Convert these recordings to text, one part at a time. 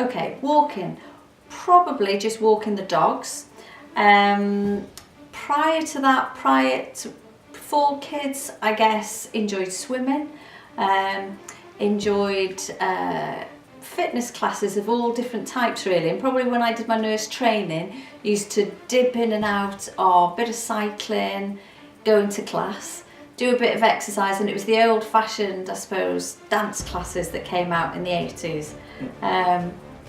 Okay, walking. Probably just walking the dogs. Prior to that, before kids, I guess, enjoyed swimming, enjoyed fitness classes of all different types really, and probably when I did my nurse training, used to dip in and out of a bit of cycling, going to class, do a bit of exercise, and it was the old-fashioned, I suppose, dance classes that came out in the 80s.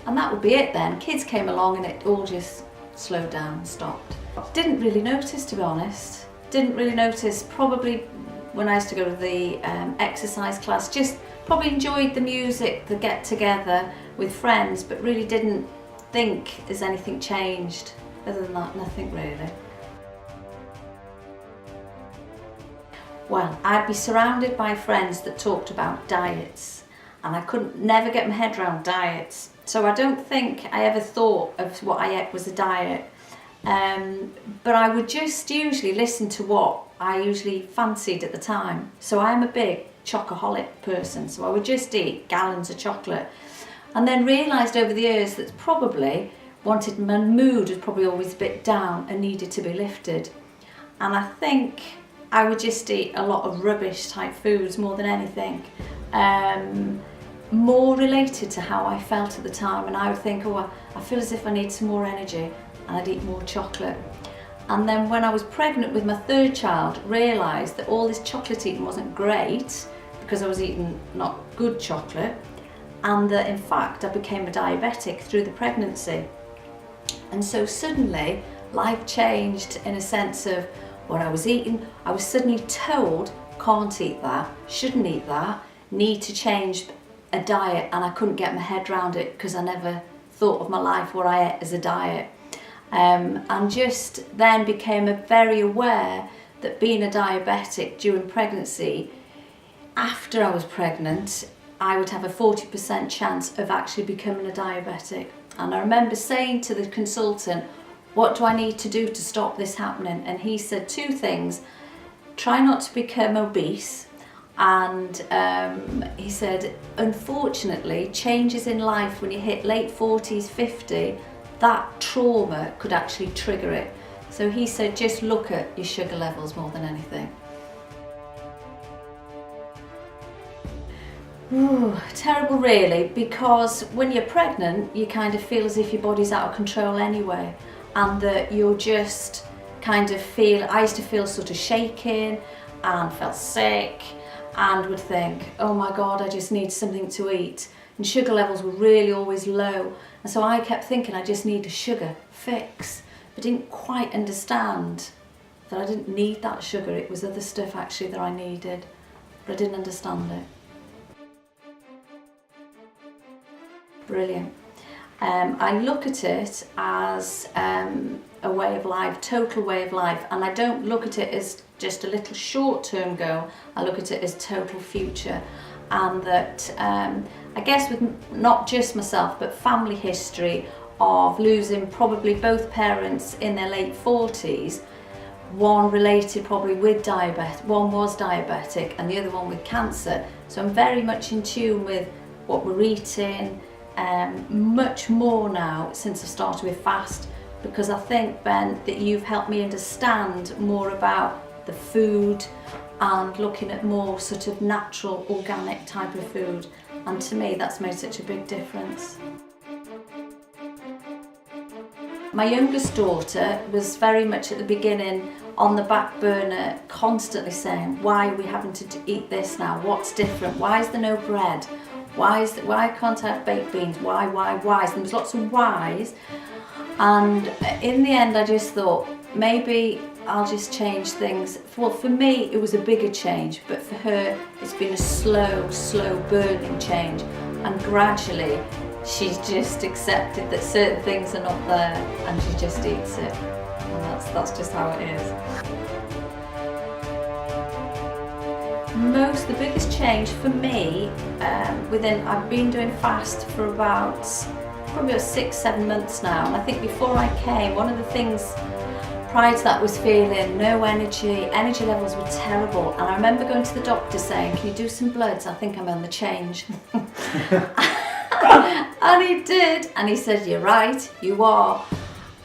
And that would be it then. Kids came along and it all just slowed down and stopped. Didn't really notice, to be honest. Didn't really notice. Probably when I used to go to the exercise class, just probably enjoyed the music, the get together with friends, but really didn't think has anything changed. Other than that, nothing really. Well, I'd be surrounded by friends that talked about diets, and I couldn't never get my head around diets. So I don't think I ever thought of what I ate was a diet. But I would just usually listen to what I usually fancied at the time. So I'm a big chocoholic person, so I would just eat gallons of chocolate, and then realised over the years that probably wanted, my mood was probably always a bit down and needed to be lifted. And I think I would just eat a lot of rubbish type foods more than anything. More related to how I felt at the time, and I would think, oh, I feel as if I need some more energy, and I'd eat more chocolate. And then when I was pregnant with my third child, realised that all this chocolate eating wasn't great because I was eating not good chocolate, and that in fact I became a diabetic through the pregnancy. And so suddenly life changed in a sense of what I was eating. I was suddenly told, can't eat that, shouldn't eat that, need to change a diet, and I couldn't get my head around it because I never thought of my life what I ate as a diet. And just then became very aware that being a diabetic during pregnancy, after I was pregnant, I would have a 40% chance of actually becoming a diabetic. And I remember saying to the consultant, what do I need to do to stop this happening? And he said two things: try not to become obese, and he said, unfortunately, changes in life when you hit late 40s, 50, that trauma could actually trigger it. So he said, just look at your sugar levels more than anything. Ooh, terrible really, because when you're pregnant, you kind of feel as if your body's out of control anyway, and that you're just kind of feel, I used to feel sort of shaking and felt sick, and would think, oh my God, I just need something to eat. And sugar levels were really always low. And so I kept thinking I just need a sugar fix, but didn't quite understand that I didn't need that sugar. It was other stuff actually that I needed, but I didn't understand it. Brilliant. I look at it as a way of life, total way of life, and I don't look at it as just a little short-term goal. I look at it as total future, and that I guess with not just myself but family history of losing probably both parents in their late 40s, one related probably with diabetes, one was diabetic and the other one with cancer. So I'm very much in tune with what we're eating, much more now since I started with FAST, because I think, Ben, that you've helped me understand more about the food and looking at more sort of natural, organic type of food, and to me that's made such a big difference. My youngest daughter was very much at the beginning on the back burner, constantly saying, why are we having to eat this now? What's different? Why is there no bread? Why can't I have baked beans? Why? And there was lots of whys. And in the end I just thought, maybe I'll just change things. Well, for me it was a bigger change, but for her it's been a slow burning change, and gradually she's just accepted that certain things are not there and she just eats it, and that's just how it is. The biggest change for me, I've been doing FAST for probably about 6-7 months now, and I think before I came, one of the things prior to that was feeling no energy levels were terrible, and I remember going to the doctor saying, can you do some bloods, I think I'm on the change. And he did, and he said, "You're right, you are."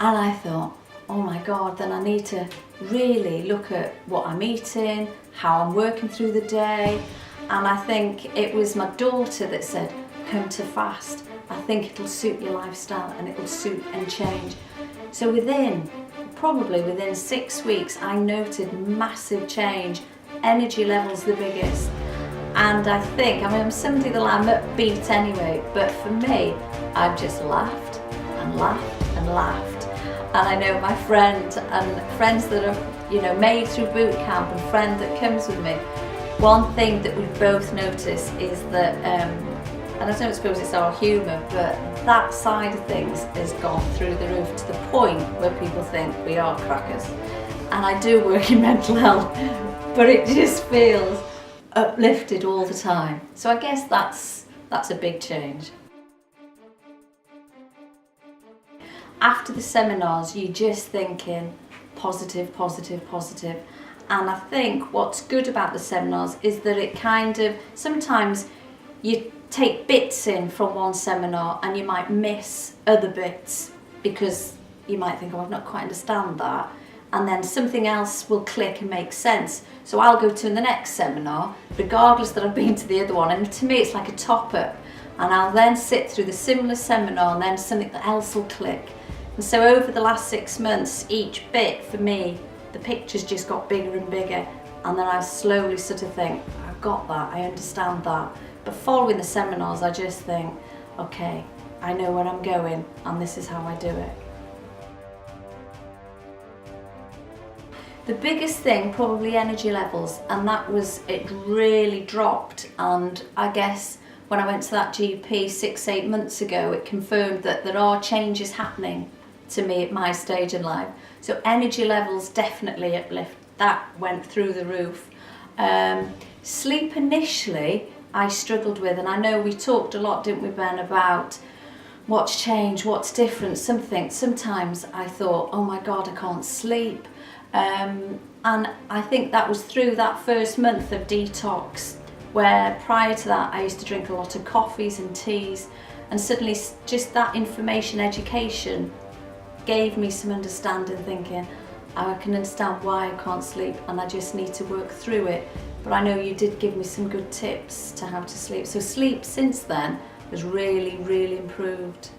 And I thought, oh my God, then I need to really look at what I'm eating, how I'm working through the day. And I think it was my daughter that said, "Come to FAST. I think it'll suit your lifestyle and it'll suit and change." So probably within 6 weeks, I noted massive change, energy levels the biggest. And I think, I'm somebody that I'm upbeat anyway, but for me, I've just laughed and laughed and laughed. And I know my friends that are, made through boot camp and friend that comes with me, one thing that we both notice is that, and I don't suppose it's our humour, but that side of things has gone through the roof to the point where people think we are crackers. And I do work in mental health, but it just feels uplifted all the time. So I guess that's a big change. After the seminars, you're just thinking positive, positive, positive. And I think what's good about the seminars is that it kind of, sometimes you take bits in from one seminar and you might miss other bits because you might think, oh, I don't quite understand that. And then something else will click and make sense. So I'll go to the next seminar, regardless that I've been to the other one. And to me, it's like a top-up. And I'll then sit through the similar seminar and then something else will click. And so over the last 6 months, each bit for me, the pictures just got bigger and bigger. And then I slowly sort of think, I've got that, I understand that. But following the seminars, I just think, okay, I know where I'm going and this is how I do it. The biggest thing, probably energy levels, and that was, it really dropped. And I guess when I went to that GP 6-8 months ago, it confirmed that there are changes happening to me at my stage in life. So energy levels definitely uplift, that went through the roof. Sleep initially, I struggled with, and I know we talked a lot, didn't we, Ben, about what's changed, what's different. Sometimes I thought, oh my God, I can't sleep. And I think that was through that first month of detox, where prior to that I used to drink a lot of coffees and teas, and suddenly just that information education gave me some understanding, thinking, I can understand why I can't sleep and I just need to work through it. But I know you did give me some good tips to how to sleep. So sleep since then has really, really improved.